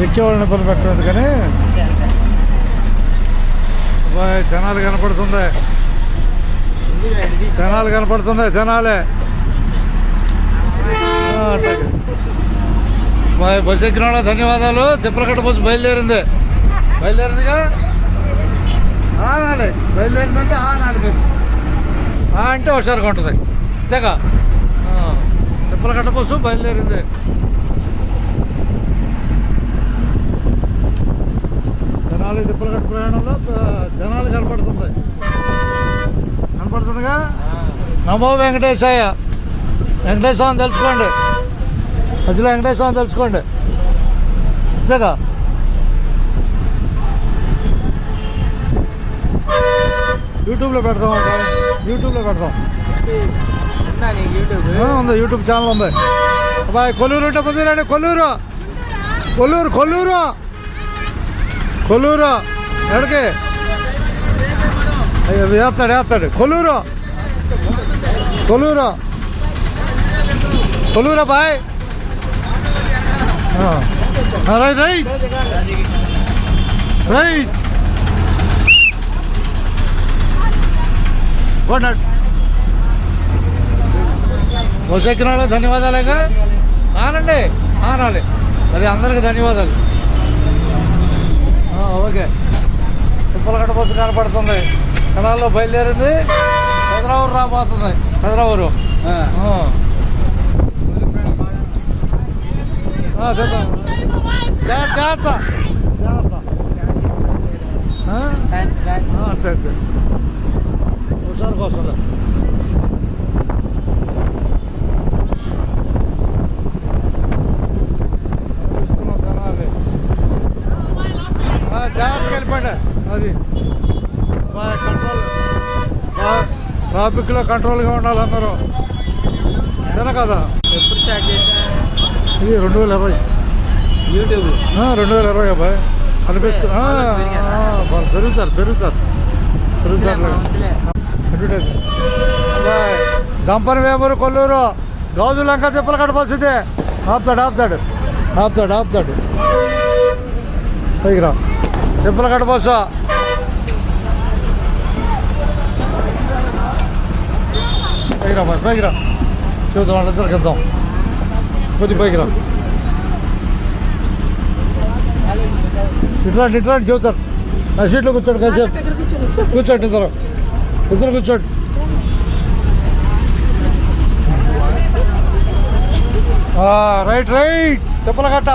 ఎక్కేవాళ్ళని ఇబ్బంది పెట్టలేదు కానీ జనాలు కనపడుతుంది, జనాలు కనపడుతుంది, జనాలే. బస్సు ఎక్కిన వాళ్ళ ధన్యవాదాలు. తిప్పలకట్ట బస్సు బయలుదేరిందిగా. ఆనాలి, బయలుదేరిందంటే ఆనాలి మీరు అంటే హుషారుగా ఉంటుంది. అంతేగా, తిప్పలకట్ట బస్సు బయలుదేరింది. జనాలు తిప్పలకట్ట ప్రయాణంలో జనాలు కనపడుతుందిగా. నమో వెంకటేశాయ. వెంకటేశ్వరం తెలుసుకోండి, మధ్యలో వెంకటేశ్వరం తెలుసుకోండి. అంతేగా, యూట్యూబ్లో పెడతాం, ఉంది, యూట్యూబ్ ఛానల్ ఉంది. అబ్బాయి కొల్లూరు ఉంటే పొందిరండి. కొల్లూరు ఎక్కడికి వేస్తాడు. కొల్లూరు బాయ్. రైట్ బస్సు ఎక్కిన వాళ్ళకి ధన్యవాదాలేగా. ఆనాలి, అది అందరికి ధన్యవాదాలు. ఓకే, తిప్పలకట్ట బస్సు కనపడుతుంది, జనాల్లో బయలుదేరింది. పెదరావూరు రాబోతుంది. పెదరావూరు జాగ్రత్త. అంతే హుషారు వస్తుంది. జనాలు జాగ్రత్తగా వెళ్ళిపోండి. అది కంట్రోల్, ట్రాఫిక్లో కంట్రోల్గా ఉండాలి అందరూ. అంతేనా కదా? ఎప్పుడు స్టార్ట్ చేశా? ఇది 2020 యూట్యూబ్ 2020 అబ్బాయి అనిపిస్తుంది. పెరుగుతారు జంపని వేమూరు, కొల్లూరు, గాజులంక, తిప్పలకట్ట బస్సు ఇది. ఆపుతాడు పైకి రా. తిప్పలకట్ట బస్సు పైకి రా. చూద్దాం, వాళ్ళిద్దరికి వెళ్దాం. కొద్ది పైకి రా. ఇట్లాంటి చెబుతారు. నా సీట్లో కూర్చోండి, కాసేపు కూర్చోండి. ఇద్దరు కూర్చోండి. రైట్ తిప్పలకట్ట.